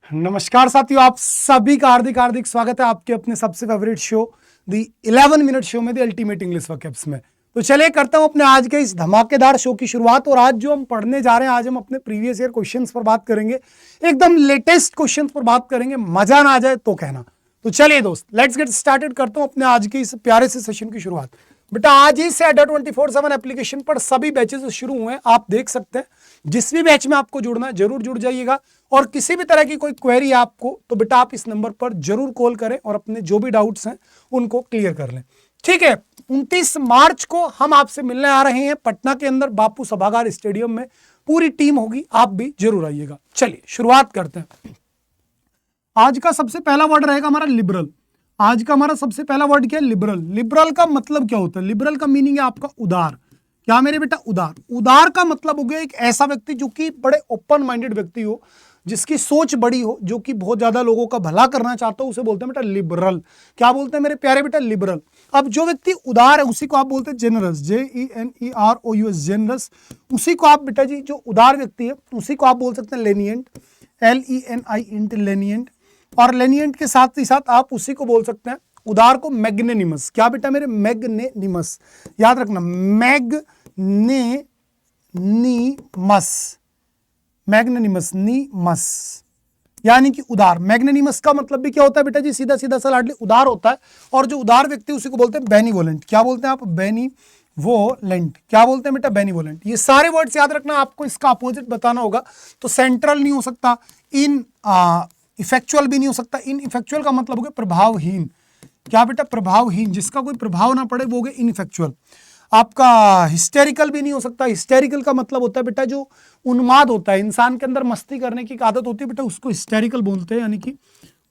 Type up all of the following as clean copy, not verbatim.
नमस्कार साथियों, आप सभी का हार्दिक हार्दिक स्वागत है आपके अपने सबसे फेवरेट शो दी 11 मिनट शो में दी अल्टीमेट इंग्लिश वर्कअप्स में। तो चलिए करता हूं अपने आज के इस धमाकेदार शो की शुरुआत। और आज जो हम पढ़ने जा रहे हैं, आज हम अपने प्रीवियस ईयर क्वेश्चंस पर बात करेंगे, एकदम लेटेस्ट क्वेश्चंस पर बात करेंगे। मजा ना आ जाए तो कहना। तो चलिए दोस्त, लेट्स गेट स्टार्टेड। करता हूं अपने आज के इस प्यारे से सेशन की शुरुआत। बेटा आज ही से अड्डा 24/7 एप्लीकेशन पर सभी बैचेस शुरू हुए हैं, आप देख सकते हैं। जिस भी बैच में आपको जुड़ना है जरूर जुड़ जाइएगा। और किसी भी तरह की कोई क्वेरी है आपको तो बेटा आप इस नंबर पर जरूर कॉल करें और अपने जो भी डाउट्स हैं उनको क्लियर कर लें। ठीक है, 29 मार्च को हम आपसे मिलने आ रहे हैं पटना के अंदर बापू सभागार स्टेडियम में। पूरी टीम होगी, आप भी जरूर आइएगा। चलिए शुरुआत करते हैं। आज का सबसे पहला वर्ड रहेगा हमारा लिबरल। आज का हमारा सबसे पहला वर्ड क्या है? लिबरल। लिबरल का मतलब क्या होता है? लिबरल का मीनिंग है आपका उदार। क्या मेरे बेटा? उदार। उदार का मतलब हो गया एक ऐसा व्यक्ति जो कि बड़े ओपन माइंडेड व्यक्ति हो, जिसकी सोच बड़ी हो, जो कि बहुत ज्यादा लोगों का भला करना चाहता हो, उसे बोलते हैं बेटा लिबरल। क्या बोलते हैं मेरे प्यारे बेटा? लिबरल। अब जो व्यक्ति उदार है उसी को आप बोलते हैं जेनरस। JENEROUS, generous. उसी को आप बेटा जी, जो उदार व्यक्ति है उसी को आप बोल सकते हैं लेनिएंट। LENIENT, लेनिएंट। और लेनिएंट के साथ ही साथ आप उसी को बोल सकते हैं उदार को मैग्नेनिमस। क्या बेटा मेरे? मैग्नेनिमस। याद रखना, मैग्नेनिमस, नीमस यानी कि उदार। मैग्नेनिमस का मतलब भी क्या होता है बेटा जी? सीधा सीधा सा लाडली उदार होता है। और जो उदार व्यक्ति उसी को बोलते हैं बेनीवोलेंट। क्या बोलते हैं आप? बेनीवोलेंट। क्या बोलते हैं बेटा? बेनीवोलेंट। ये सारे वर्ड्स याद रखना, आपको इसका अपोजिट बताना होगा। तो सेंट्रल नहीं हो सकता, इन इफेक्चुअल भी नहीं हो सकता। इन इफेक्चुअल का मतलब हो गया प्रभावहीन। क्या बेटा? प्रभावहीन, जिसका कोई प्रभाव ना पड़े वो हो गया इनइफेक्चुअल। आपका हिस्टेरिकल भी नहीं हो सकता। हिस्टेरिकल का मतलब होता है बेटा जो उन्माद होता है, इंसान के अंदर मस्ती करने की आदत होती है बेटा, उसको हिस्टेरिकल बोलते हैं, यानी कि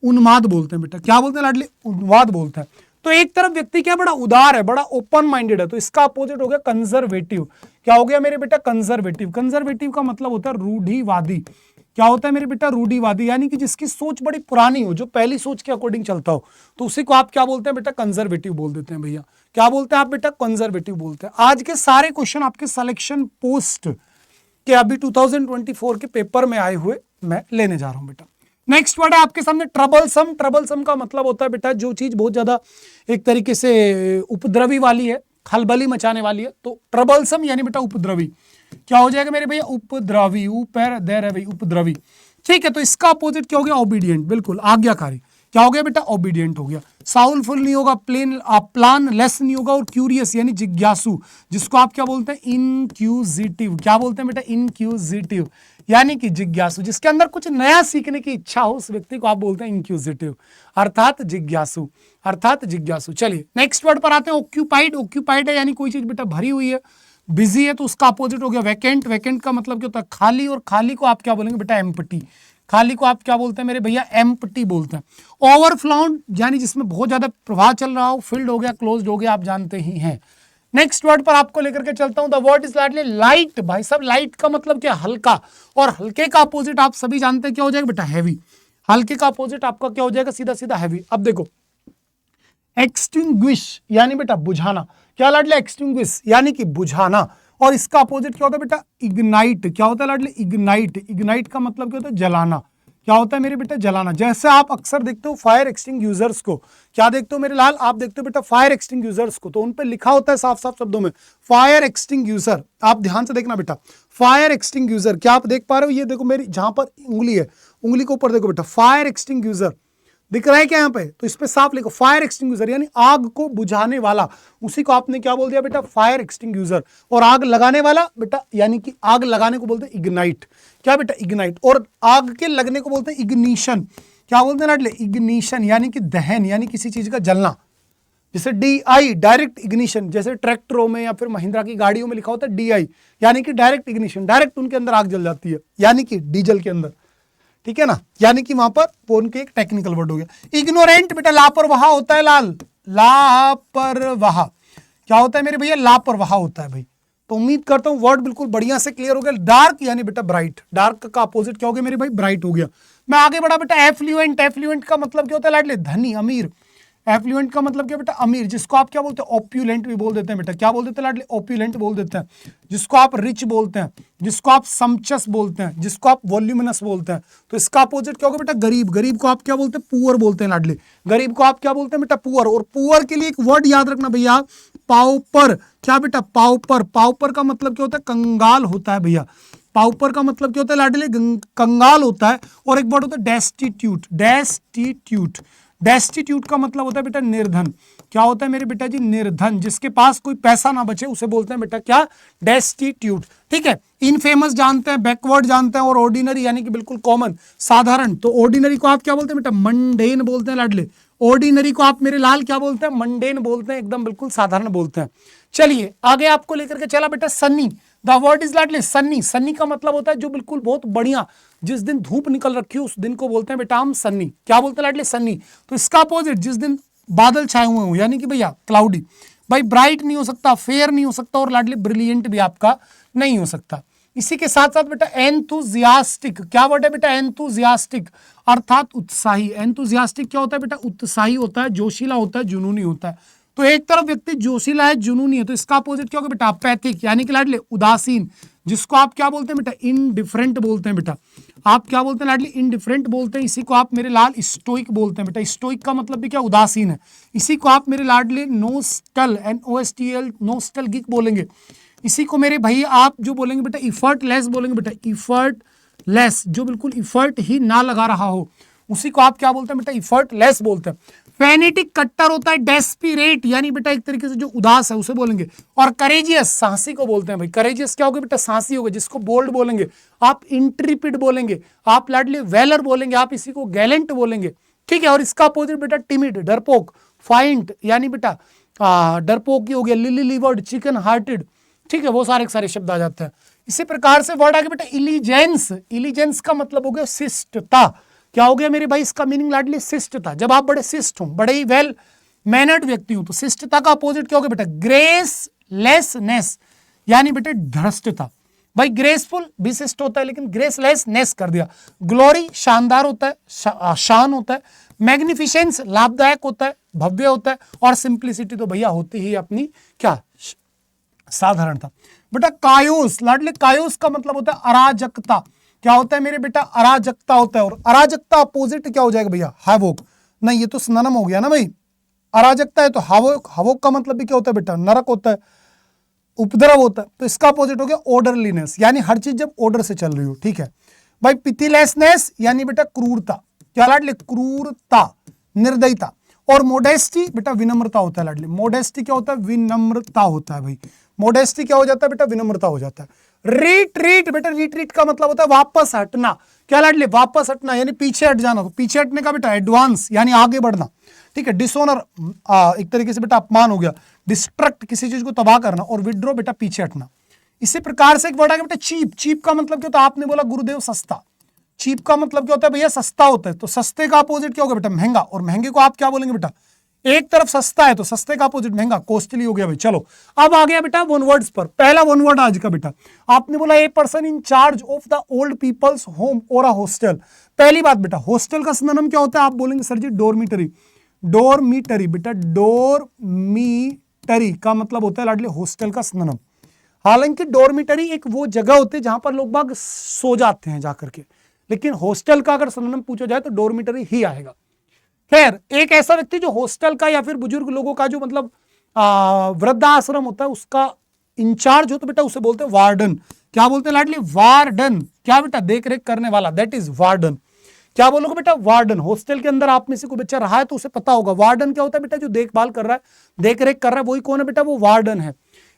उन्माद बोलते हैं बेटा। क्या बोलते हैं लाडली? उन्माद बोलते हैं। तो एक तरफ व्यक्ति क्या बड़ा उदार है, बड़ा ओपन माइंडेड है, तो इसका अपोजिट हो गया कंजर्वेटिव। क्या हो गया मेरे बेटा? कंजर्वेटिव। कंजर्वेटिव का मतलब होता है रूढ़िवादी। क्या होता है मेरे बेटा? रूढ़िवादी, यानी कि जिसकी सोच बड़ी पुरानी हो, जो पहली सोच के अकॉर्डिंग चलता हो, तो उसी को आप क्या बोलते हैं बेटा? कंजर्वेटिव बोल देते हैं भैया। क्या बोलते हैं आप बेटा? कंजर्वेटिव बोलते हैं। आज के सारे क्वेश्चन आपके सिलेक्शन पोस्ट के अभी 2024 के पेपर में आए हुए मैं लेने जा रहा हूं बेटा। नेक्स्ट वर्ड है आपके सामने ट्रबलसम। ट्रबलसम का मतलब होता है बेटा जो चीज बहुत ज्यादा एक तरीके से उपद्रवी वाली है, खलबली मचाने वाली है, तो ट्रबलसम यानी बेटा उपद्रवी। क्या हो जाएगा मेरे भैया? उपद्रवी। ऊपर देर है भाई, उपद्रवी। ठीक है, तो इसका अपोजिट क्या हो गया? ओबीडियंट, बिल्कुल आज्ञाकारी। क्या हो गया बेटा? ओबीडियंट हो गया। साउलफुल नहीं होगा, प्लान लेस नहीं होगा, और क्यूरियस यानी जिज्ञासु, जिसको आप क्या बोलते हैं? इनक्यूजिटिव। क्या बोलते हैं बेटा? इनक्यूजिटिव यानी कि जिज्ञासु, जिसके अंदर कुछ नया सीखने की इच्छा हो, उस व्यक्ति को आप बोलते हैं इनक्यूजिटिव, अर्थात जिज्ञासु, अर्थात जिज्ञासु। चलिए नेक्स्ट वर्ड पर आते हैं। ऑक्यूपाइड। ऑक्यूपाइड है यानी कोई चीज बेटा भरी हुई है, बिजी है, तो उसका अपोजिट हो गया वैकेंट। वैकेंट का मतलब क्या होता है? खाली। और खाली को आप क्या बोलेंगे बेटा? एम्प्टी। खाली को आप क्या बोलते हैं मेरे भैया? एम्प्टी बोलते हैं। ओवरफ्लोड यानी जिसमें बहुत ज्यादा प्रवाह चल रहा हो। फिल्ड हो गया, क्लोज्ड हो गया, आप जानते ही हैं। नेक्स्ट वर्ड पर आपको लेकर के चलता हूं। The word is lightly light. भाई साहब, लाइट का मतलब क्या? हल्का। और हल्के का अपोजिट आप सभी जानते हैं क्या हो जाएगा बेटा? हैवी। हल्के का अपोजिट आपका क्या हो जाएगा? सीधा सीधा हैवी। अब देखो, एक्सटिंग्विश यानी बेटा बुझाना। क्या लाडले? एक्सटिंग्विश यानी कि बुझाना। और इसका अपोजिट क्या होता है बेटा? इग्नाइट। क्या होता है लाडले? इग्नाइट। इग्नाइट का मतलब क्या होता है? जलाना। क्या होता है मेरे बेटा? जलाना। जैसे आप अक्सर देखते हो फायर एक्सटिंग्विशर्स को, क्या देखते हो मेरे लाल? आप देखते हो बेटा फायर एक्सटिंग्विशर्स को, तो उन पे लिखा होता है साफ साफ शब्दों में फायर एक्सटिंग्विशर। आप ध्यान से देखना बेटा, फायर एक्सटिंग्विशर। क्या आप देख पा रहे हो? ये देखो मेरी जहां पर उंगली है, उंगली के ऊपर देखो बेटा, फायर एक्सटिंग्विशर दिख रहा है क्या यहाँ पे? तो इस पे साफ लिखो फायर एक्सटिंग्विशर, यानी आग को बुझाने वाला। उसी को आपने क्या बोल दिया बेटा? Fire extinguisher. और आग लगाने वाला बेटा, यानी कि आग लगाने को बोलते हैं इग्नाइट। क्या बेटा? इग्नाइट। और आग के लगने को बोलते हैं इग्निशन। क्या बोलते हैं लाडले? इग्निशन यानी कि दहन, यानी किसी चीज का जलना। जैसे DI, डायरेक्ट इग्निशन, जैसे ट्रैक्टरों में या फिर महिंद्रा की गाड़ियों में लिखा होता है DI, यानी कि डायरेक्ट इग्निशन, डायरेक्ट उनके अंदर आग जल जाती है, यानी कि डीजल के अंदर। ठीक है ना, यानी कि वहां पर उनके एक टेक्निकल वर्ड हो गया। इग्नोरेंट बेटा लापरवाह होता है लाल। लापरवाह क्या होता है मेरे भैया? लापरवाह होता है भाई। तो उम्मीद करता हूं वर्ड बिल्कुल बढ़िया से क्लियर हो गया। डार्क यानी बेटा ब्राइट। डार्क का अपोजिट क्या हो गया मेरे भाई? ब्राइट हो गया। मैं आगे बढ़ा बेटा। एफ्लुएंट। एफ्लुएंट का मतलब क्या होता है लाडले? धनी, अमीर। एफ्लुएंट का मतलब क्या बेटा, अमीर, जिसको आप क्या बोलते हैं, ओप्यूलेंट भी बोल देते हैं बेटा, क्या बोल देते हैं लाडले, ओप्यूलेंट बोल देते हैं, जिसको आप रिच बोलते हैं, जिसको आप समचस बोलते हैं, जिसको आप वॉल्यूमिनस बोलते हैं। तो इसका अपोजिट क्या होगा बेटा, गरीब, गरीब को आप क्या बोलते हैं, पुअर बोलते हैं लाडले, गरीब को आप क्या बोलते हैं बेटा, पुअर। और पुअर के लिए एक वर्ड याद रखना भैया, पाउपर, क्या बेटा, पाउपर, पाउपर का मतलब क्या होता है, कंगाल होता है भैया, पाउपर का मतलब क्या होता है लाडले, कंगाल होता है। और एक वर्ड होता है डेस्टिट्यूट, डेस्टिट्यूट, डेस्टिट्यूट का मतलब होता है बेटा निर्धन, क्या होता है मेरे बेटा जी, निर्धन, जिसके पास कोई पैसा ना बचे उसे बोलते हैं बेटा क्या, डेस्टिट्यूट। ठीक है, इनफेमस जानते हैं, बैकवर्ड जानते हैं, और ऑर्डिनरी यानी कि बिल्कुल कॉमन, साधारण। तो ऑर्डिनरी को आप क्या बोलते हैं बेटा, मंडेन बोलते हैं लाडले, ऑर्डिनरी को आप मेरे लाल क्या बोलते हैं, मंडेन बोलते हैं, एकदम बिल्कुल साधारण बोलते हैं। चलिए आगे आपको लेकर के चला बेटा सन्नी, द वर्ड इज लाडले सन्नी, सन्नी का मतलब होता है जो बिल्कुल बहुत बढ़िया, जिस दिन धूप निकल रखी हो उस दिन को बोलते हैं बेटा हम सन्नी, क्या बोलते हैं लाडले, सन्नी। तो इसका अपोजिट, जिस दिन बादल छाए हुए हो यानी कि भैया क्लाउडी, भाई ब्राइट नहीं हो सकता, फेयर नहीं हो सकता, और लाडले ब्रिलियंट भी आपका नहीं हो सकता। इसी के साथ साथ बेटा एंथुजियास्टिक, क्या वर्ड है बेटा, एंथुजियास्टिक अर्थात उत्साही, एंथुजियास्टिक क्या होता है बेटा, उत्साही होता है, जोशीला होता है, जुनूनी होता है। तो एक तरफ व्यक्ति जोशीला है, जुनूनी है, तो इसका अपोजिट क्या होगा बेटा, पैथिक यानी कि लाडले उदासीन, जिसको आप क्या बोलते हैं बेटा, इनडिफरेंट बोलते हैं बेटा, आप क्या बोलते हैं लाडली, इनडिफरेंट बोलते हैं। इसी को आप मेरे लाल स्टोइक बोलते हैं बेटा, स्टोइक का मतलब भी क्या, उदासीन है। इसी को आप मेरे लाडले नोस्टल, NOSTL, नोस्टैल्जिक बोलेंगे। इसी को मेरे भाई आप जो बोलेंगे बेटा इफर्टलेस बोलेंगे बेटा, इफर्टलेस, जो बिल्कुल इफर्ट ही ना लगा रहा हो उसी को आप क्या बोलते हैं बेटा, इफर्टलेस बोलते हैं। फेनेटिक कट्टर होता है, डेस्पिरेट यानी बेटा एक तरीके से जो उदास है उसे बोलेंगे। और करेजियस साहसी को बोलते हैं भाई, करेजियस क्या होगा बेटा, साहसी होगा, जिसको बोल्ड बोलेंगे आप, इंट्रीपिड बोलेंगे आप, लाडली वेलर बोलेंगे आप, इसी को गैलेंट बोलेंगे। ठीक है, और इसका अपोजिट बेटा टिमिड, डरपोक, फाइंट यानी बेटा डरपोक हो गया, लिली लिवर्ड, चिकन हार्टेड। ठीक है, वो सारे शब्द आ जाते हैं। इसी प्रकार से वर्ड आगे बेटा इलिजेंस, इलिजेंस का मतलब हो गया शिष्टता, क्या हो गया मेरे भाई, इसका मीनिंग लाडली शिष्टता, जब आप बड़े शिष्ट हो, बड़े ही वेल मैनर्ड व्यक्ति हो। तो शिष्टता का अपोजिट क्या हो गया बेटा, ग्रेसलेसनेस यानी बेटा धृष्टता। भाई ग्रेसफुल विशिष्ट होता है लेकिन ग्रेसलेसनेस कर दिया। ग्लोरी शानदार होता है, शान होता है। मैग्निफिसेंस लाभदायक होता है, भव्य होता है। और सिंप्लिसिटी तो भैया होती ही अपनी क्या, साधारणता। बेटा कायोस, लाडले कायोस का मतलब होता है अराजकता, क्या होता है मेरे बेटा, अराजकता होता है। और अराजकता अपोजिट क्या हो जाएगा भैया, हैवोक, नहीं ये तो सिनोनिम हो गया ना भाई, अराजकता है तो हैवोक, हैवोक का मतलब भी क्या होता है बेटा, नरक होता है, उपद्रव होता है। तो इसका अपोजिट हो गया ऑर्डरलीनेस, यानी हर चीज जब ऑर्डर से चल रही हो। ठीक है भाई, पिथिलेसनेस यानी बेटा क्रूरता, क्या लाडले, क्रूरता, निर्दयता। और मोडेस्टी बेटा विनम्रता होता है लाडले, मोडेस्टी क्या होता है, विनम्रता होता है भाई, मोडेस्टी क्या हो जाता है बेटा, विनम्रता हो जाता है। रिट्रीट बेटा, रिट्रीट का मतलब होता है वापस हटना, क्या लाडले, वापस हटना यानी पीछे हट जाना। तो पीछे हटने का बेटा एडवांस यानी आगे बढ़ना। ठीक है, डिसऑनर एक तरीके से बेटा अपमान हो गया, डिस्ट्रक्ट किसी चीज को तबाह करना, और विड्रॉ बेटा पीछे हटना। इसी प्रकार से एक वर्ड आ गया बेटा चीप, चीप का मतलब क्या होता है, आपने बोला गुरुदेव सस्ता, चीप का मतलब क्या होता है भैया, सस्ता होता है। तो सस्ते का अपोजिट क्या होगा बेटा, महंगा, और महंगे को आप क्या बोलेंगे बेटा, एक तरफ सस्ता है तो सस्ते का अपोजिट महंगा, कॉस्टली हो गया भाई। चलो अब आ गया बेटा वन वर्ड्स पर। पहला वन वर्ड आज का बेटा, आपने बोला a person in charge of the old peoples home और अ हॉस्टल। पहली बात बेटा, हॉस्टल का सिनोनिम क्या होता है, आप बोलेंगे सर जी डोरमिटरी, डोरमिटरी बेटा, डोरमिटरी का मतलब होता है लाडले हॉस्टल का सिनोनिम। हालांकि डोरमिटरी एक वो जगह होती है जहां पर लोग बाग सो जाते हैं जाकर के, लेकिन हॉस्टल का अगर सिनोनिम पूछा जाए तो डोरमिटरी ही आएगा। खैर, एक ऐसा व्यक्ति जो हॉस्टल का या फिर बुजुर्ग लोगों का जो मतलब वृद्धाश्रम होता है उसका इंचार्ज हो तो बेटा उसे बोलते हैं वार्डन। क्या बोलते हैं लाडली, वार्डन, क्या बेटा, देख रेख करने वाला, दैट इज वार्डन। क्या बोलोगे बेटा, वार्डन। हॉस्टल के अंदर आप में से कोई बच्चा रहा है तो उसे पता होगा वार्डन क्या होता है बेटा, जो देखभाल कर रहा है, देख रेख कर रहा है, वही कौन है बेटा, वो वार्डन है।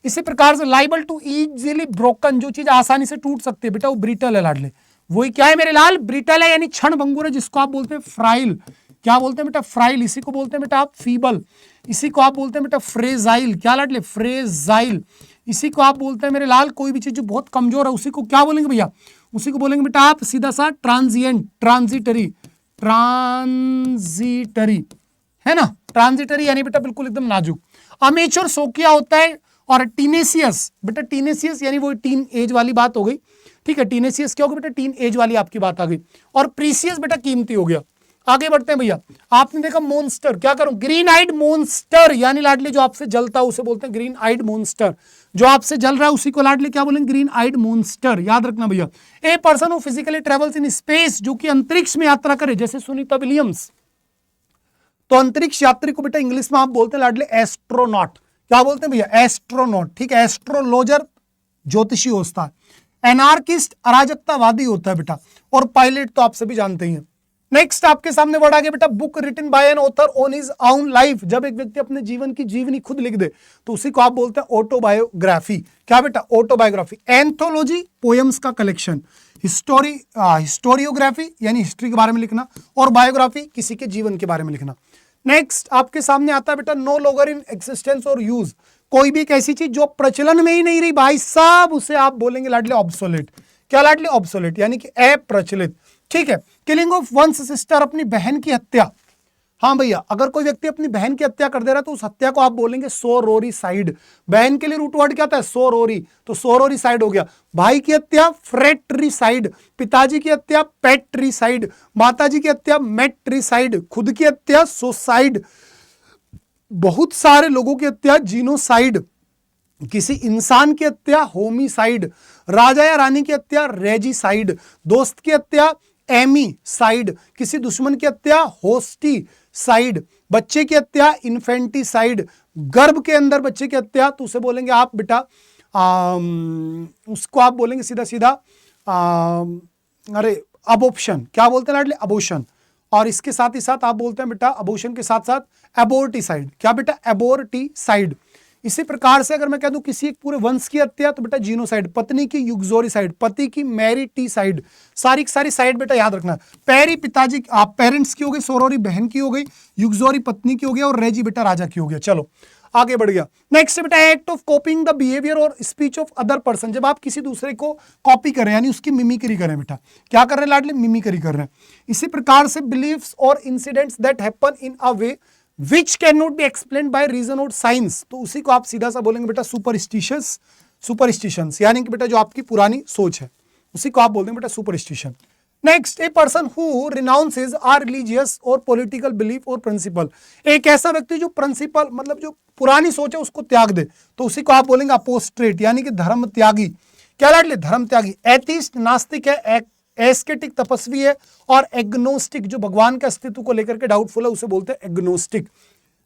इसी प्रकार से लाइबल टू इजीली ब्रोकन, जो चीज आसानी से टूट सकती है बेटा वो ब्रिटल है लाडले, वही क्या है मेरे लाल, ब्रिटल है, यानी क्षण भंगुर है, जिसको आप बोलते हैं फ्राइल। क्या बोलते हैं बेटा, फ्राइल। इसी को बोलते हैं बेटा आप फीबल, इसी को आप बोलते हैं बेटा फ्रेजाइल, क्या लाडले, फ्रेजाइल। इसी को आप बोलते हैं मेरे लाल, कोई भी चीज जो बहुत कमजोर है उसी को क्या बोलेंगे भैया, उसी को बोलेंगे बेटा आप सीधा सा ट्रांजिएंट, ट्रांजिटरी, ट्रांजिटरी है ना, ट्रांजिटरी यानी बेटा बिल्कुल एकदम नाजुक। अमेच्योर शौकिया होता है। और टीनेसियस बेटा, टीनेसियस यानी वो टीन एज वाली बात हो गई। ठीक है, टीनेसियस क्या होगा बेटा, टीन एज वाली आपकी बात आ गई। और प्रीसियस बेटा कीमती हो गया। आगे बढ़ते हैं भैया। आपने देखा मॉन्स्टर, क्या करूं, ग्रीन आइड मॉन्स्टर, यानी लाडली जो आपसे जलता है उसे बोलते हैं ग्रीन आइड मॉन्स्टर। जो आपसे जल रहा है उसी को लाडली क्या बोलेंगे, ग्रीन आइड मॉन्स्टर। याद रखना भैया। ए person who physically travels in space, जो कि अंतरिक्ष में यात्रा करे, जैसे सुनीता विलियम्स, तो अंतरिक्ष यात्री को बेटा इंग्लिश में आप बोलते हैं लाडले एस्ट्रोनॉट। क्या बोलते हैं भैया, एस्ट्रोनॉट। ठीक है, एस्ट्रोलॉजर ज्योतिषी होता है, एनार्किस्ट अराजकतावादी होता है बेटा, और पायलट तो आप सभी जानते ही हैं। नेक्स्ट आपके सामने वर्ड आ गया बेटा, book written by an author on his own life. जब एक व्यक्ति अपने जीवन की जीवनी खुद लिख दे तो उसी को आप बोलते हैं ऑटोबायोग्राफी। क्या बेटा, ऑटोबायोग्राफी। एंथोलॉजी पोएम्स का कलेक्शन, हिस्टोरियोग्राफी यानी हिस्ट्री के बारे में लिखना, और बायोग्राफी किसी के जीवन के बारे में लिखना। नेक्स्ट आपके सामने आता है बेटा, नो लॉन्गर इन एक्सिस्टेंस और यूज। कोई भी एक ऐसी चीज जो प्रचलन में ही नहीं रही भाई साहब, उसे आप बोलेंगे लाडले ऑब्सोलेट। क्या लाडले, ऑब्सोलेट, यानी कि अप्रचलित। ठीक है, किलिंग ऑफ वंस सिस्टर, अपनी बहन की हत्या। हाँ भैया, अगर कोई व्यक्ति अपनी बहन की हत्या कर दे रहा है तो उस हत्या को आप बोलेंगे सोरोरीसाइड। बहन के लिए रूट वर्ड क्या होता है, सोरोरी, तो सोरोरीसाइड हो गया। भाई की हत्या फ्रेट्रीसाइड, पिताजी की हत्या पेट्रीसाइड, माताजी की हत्या मेट्रीसाइड, खुद की हत्या सुसाइड, बहुत सारे लोगों की हत्या जीनोसाइड, किसी इंसान की हत्या होमिसाइड, राजा या रानी की हत्या रेजिसाइड, दोस्त की हत्या एमीसाइड, किसी दुश्मन की हत्या होस्टिसाइड, बच्चे की हत्या इन्फेंटिसाइड, गर्भ के अंदर बच्चे की हत्या तो उसे बोलेंगे आप बेटा उसको आप बोलेंगे सीधा सीधा अरे अबॉर्प्शन। क्या बोलते हैं लाडले, अबॉर्शन। और इसके साथ ही साथ आप बोलते हैं बेटा अबॉर्शन के साथ साथ एबोर्टिसाइड। क्या बेटा, एबोर्टिसाइड। इसी प्रकार से अगर मैं कह दूं किसी एक पूरे वंश की हत्या तो बेटा जीनोसाइड, पत्नी की युक्सोरिसाइड, पति की मैरिटीसाइड, सारी सारी साइड बेटा याद रखना। पैरी पिताजी आप पेरेंट्स की हो गई, सोरोरी बहन की हो गई, युक्सोरी पत्नी की हो गई, और रेजी बेटा राजा की हो गया। चलो आगे बढ़ गया। नेक्स्ट बेटा, act of copying the behaviour और स्पीच ऑफ अदर पर्सन। जब आप किसी दूसरे को कॉपी करें यानी उसकी मिमिक्री करें बेटा, क्या कर रहे हैं लाडले, मिमिक्री कर रहे हैं। इसी प्रकार से बिलीव्स और incidents that happen in a way which can not be explain by reason और साइंस, तो उसी को आप सीधा सा बोलेंगे बेटा सुपरस्टिशंस, यानी कि बेटा जो आपकी पुरानी सोच है उसी को आप बोलते हैं बेटा superstition. Next, a person who renounces or religious और पॉलिटिकल बिलीफ और प्रिंसिपल। एक ऐसा व्यक्ति जो प्रिंसिपल मतलब जो पुरानी सोच है उसको त्याग दे तो उसी को आप बोलेंगे अपोस्ट्रेट, यानी कि धर्म त्यागी। क्या लाडले, धर्म त्यागी। एथिस्ट नास्तिक है, एस्केटिक तपस्वी है, और एग्नोस्टिक जो भगवान के अस्तित्व को लेकर के डाउटफुल है उसे बोलते हैं एग्नोस्टिक।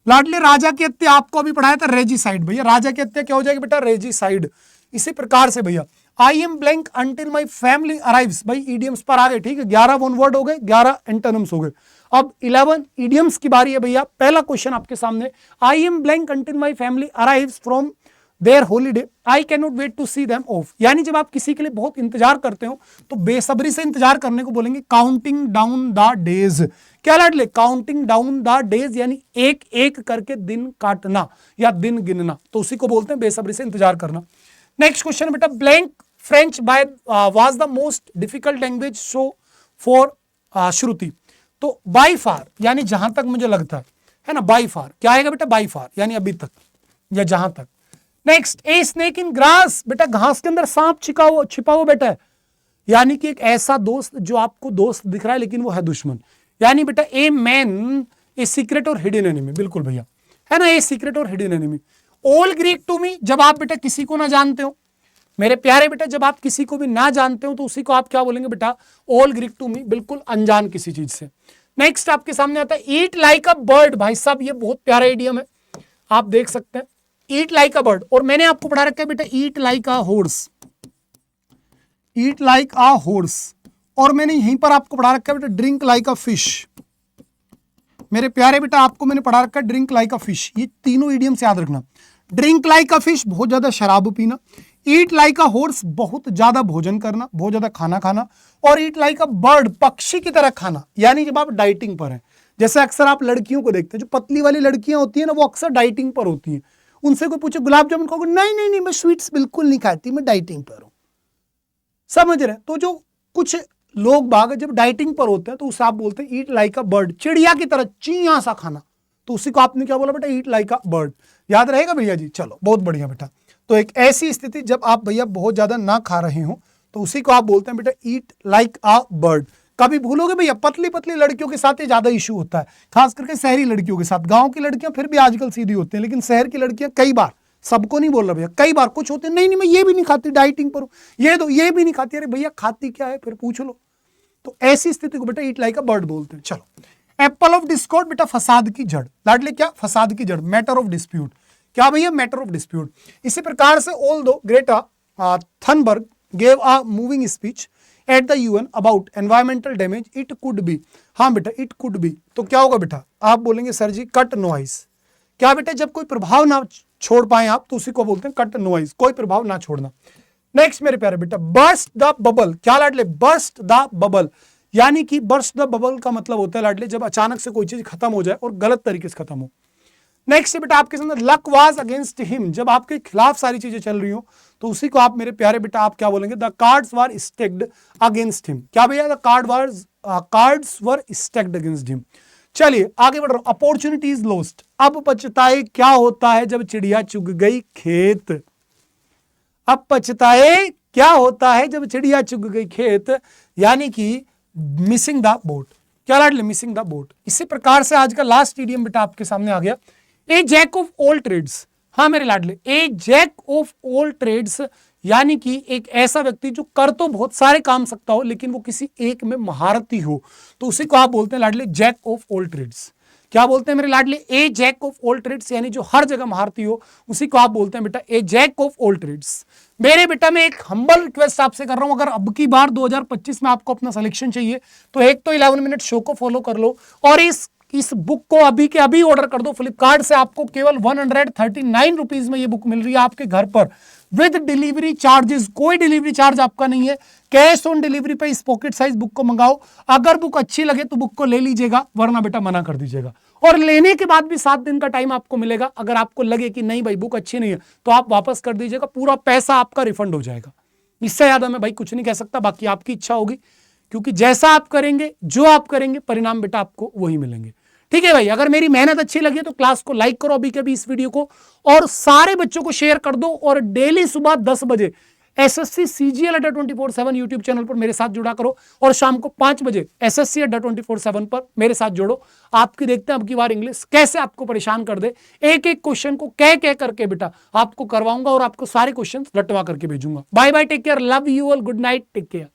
लाडले राजा की हत्या आपको अभी पढ़ाया था रेजिसाइड। भैया राजा की हत्या क्या हो जाएगी बेटा, रेजिसाइड। इसी प्रकार से भैया आई am blank until my family arrives. भाई ईडियम्स पर आ गए, ठीक है, 11 वन वर्ड हो गए, 11 एंटोनिम्स हो गए। अब 11 ईडियम्स की बारी है भैया। पहला क्वेश्चन आपके सामने, I am blank until my family arrives from their holiday I can not wait to see them off. यानी जब आप किसी के लिए बहुत इंतजार करते हो तो बेसब्री से इंतजार करने को बोलेंगे काउंटिंग डाउन द डेज। क्या लाडले, काउंटिंग डाउन द डेज, यानी एक एक करके दिन काटना या दिन गिनना, तो उसी को बोलते हैं बेसब्री से इंतजार करना। नेक्स्ट क्वेश्चन बेटा, blank French by was the most difficult language so for Shruti. तो बाई फार यानी जहां तक मुझे लगता है ना, बाई फार क्या आएगा बेटा, बाई फार यानी अभी तक या जहां तक। Next, a snake in grass, बेटा घास के अंदर सांप छिपा हुआ बेटा है, यानी कि एक ऐसा दोस्त जो आपको दोस्त दिख रहा है लेकिन वो है दुश्मन। यानी बेटा ए मैन ए सीक्रेट और हिडन एनिमी, बिल्कुल भैया है ना, ए सीक्रेट और hidden enemy. All Greek to me, जब आप बेटा किसी को ना जानते हो मेरे प्यारे बेटा, जब आप किसी को भी ना जानते हो तो उसी को आप क्या बोलेंगे बेटा, ऑल ग्रीक टू मी, बिल्कुल अनजान किसी चीज से। नेक्स्ट आपके सामने आता है ईट लाइक अ बर्ड। भाई साहब ये बहुत प्यारा इडियम है, आप देख सकते हैं, ईट लाइक अ बर्ड। और मैंने आपको पढ़ा रखा है बेटा eat like a horse, eat like a horse. और मैंने यहीं पर आपको पढ़ा रखा है बेटा ड्रिंक लाइक अ फिश। मेरे प्यारे बेटा आपको मैंने पढ़ा रखा है ड्रिंक लाइक अ फिश। ये तीनों इडियम्स याद रखना। ड्रिंक लाइक अ फिश बहुत ज्यादा शराब पीना, ईट लाइक अ हॉर्स बहुत ज्यादा भोजन करना, बहुत ज्यादा खाना खाना, और ईट लाइक अ बर्ड पक्षी की तरह खाना, यानी जब आप डाइटिंग पर हैं। जैसे अक्सर आप लड़कियों को देखते हैं, जो पतली वाली लड़कियां होती हैं ना वो अक्सर डाइटिंग पर होती हैं। उनसे कोई पूछे गुलाब जामुन खाओगे, नहीं नहीं नहीं मैं स्वीट्स बिल्कुल नहीं खाती, मैं डाइटिंग पर हूं। समझ रहे हैं? तो जो कुछ लोग बाग जब डाइटिंग पर होते हैं तो उसे आप बोलते हैं ईट लाइक अ बर्ड, चिड़िया की तरह चिंया सा खाना। तो उसी को आपने क्या बोला बेटा, ईट लाइक अ बर्ड। याद रहेगा भैया जी, चलो बहुत बढ़िया बेटा। तो एक ऐसी स्थिति जब आप भैया बहुत ज्यादा ना खा रहे हो तो उसी को आप बोलते हैं बेटा ईट लाइक अ बर्ड। कभी भूलोगे भैया, पतली पतली लड़कियों के साथ ये ज्यादा इशू होता है, खास करके शहरी लड़कियों के साथ। गांव की लड़कियां फिर भी आजकल सीधी होती हैं, लेकिन शहर की लड़कियां कई बार, सबको नहीं बोल रहा भैया, कई बार कुछ होते हैं, नहीं मैं ये भी नहीं खाती, डाइटिंग पर हूं, ये दो, ये भी नहीं खाती। अरे भैया खाती क्या है फिर पूछ लो। तो ऐसी स्थिति को बेटा ईट लाइक अ बर्ड बोलते हैं। चलो, एप्पल ऑफ डिस्कॉर्ड बेटा फसाद की जड़। लाडले क्या? फसाद की जड़, मैटर ऑफ डिस्प्यूट। क्या भैया? Matter of dispute. इसी प्रकार से although Greta Thunberg gave a moving speech at the UN about environmental damage, it could be. हाँ बेटा, इट कुड बी, तो क्या होगा बेटा? आप बोलेंगे सर जी कट नॉइज। क्या बेटा? जब कोई प्रभाव ना छोड़ पाए आप तो उसी को बोलते हैं कट नॉइज, कोई प्रभाव ना छोड़ना। नेक्स्ट मेरे प्यारे बेटा, बर्स्ट द बबल। क्या लाडले? बर्स्ट द बबल, यानी कि बर्स्ट द बबल का मतलब होता है लाडले जब अचानक से कोई चीज खत्म हो जाए और गलत तरीके से खत्म हो। नेक्स्ट बेटा आपके सामने लक वाज अगेंस्ट हिम, जब आपके खिलाफ सारी चीजें चल रही हो तो उसी को आप मेरे प्यारे बेटा आप क्या बोलेंगे? The cards were stacked against him. क्या भैया? The cards were stacked against him. चलिए आगे बढ़ रहा हूं। अपॉर्चुनिटीज लॉस्ट, अब पछताए क्या होता है जब चिड़िया चुग गई खेत। अब पछताए क्या होता है जब चिड़िया चुग गई खेत, यानी कि मिसिंग द बोट। क्या लाडले? Missing the boat. इसी प्रकार से आज का लास्ट इडियम बेटा आपके सामने आ गया, ए जैक ऑफ ऑल ट्रेड्स। हाँ मेरे लाडले, ए जैक ऑफ ऑल ट्रेड्स, यानी कि एक ऐसा व्यक्ति जो कर तो बहुत सारे काम सकता हो लेकिन वो किसी एक में महारती हो, तो उसी को आप बोलते हैं लाडले जैक ऑफ ऑल ट्रेड्स। क्या बोलते हैं मेरे लाडले? ए जैक ऑफ ऑल ट्रेड्स, यानी जो हर जगह महारती हो उसी को आप बोलते हैं बेटा ए जैक ऑफ ऑल ट्रेड्स। मेरे बेटा मैं एक हम्बल रिक्वेस्ट आपसे कर रहा हूं, अगर अब की बार 2025 में आपको अपना सिलेक्शन चाहिए तो एक तो 11 मिनट शो को फॉलो कर लो और इस बुक को अभी के अभी ऑर्डर कर दो। फ्लिपकार्ट से आपको केवल 139 रुपीज में ये बुक मिल रही है आपके घर पर विद डिलीवरी चार्जेस। कोई डिलीवरी चार्ज आपका नहीं है, कैश ऑन डिलीवरी पे इस पॉकेट साइज बुक को मंगाओ। अगर बुक अच्छी लगे तो बुक को ले लीजिएगा, वरना बेटा मना कर दीजिएगा। और लेने के बाद भी 7 दिन का टाइम आपको मिलेगा। अगर आपको लगे कि नहीं भाई बुक अच्छी नहीं है तो आप वापस कर दीजिएगा, पूरा पैसा आपका रिफंड हो जाएगा। इससे ज्यादा मैं भाई कुछ नहीं कह सकता, बाकी आपकी इच्छा होगी, क्योंकि जैसा आप करेंगे, जो आप करेंगे, परिणाम बेटा आपको वही मिलेंगे। ठीक है भाई, अगर मेरी मेहनत अच्छी लगी तो क्लास को लाइक करो अभी के अभी इस वीडियो को, और सारे बच्चों को शेयर कर दो। और डेली सुबह 10 बजे एसएससी सीजीएल अड्डा 24/7 यूट्यूब चैनल पर मेरे साथ जुड़ा करो, और शाम को 5 बजे एसएससी अड्डा 24/7 पर मेरे साथ जोड़ो। आपकी देखते हैं अब की बार इंग्लिश कैसे आपको परेशान कर दे। एक एक क्वेश्चन को कह करके बेटा आपको करवाऊंगा और आपको सारे क्वेश्चन रटवा करके भेजूंगा। Bye bye, take care, love you all, good night, take care.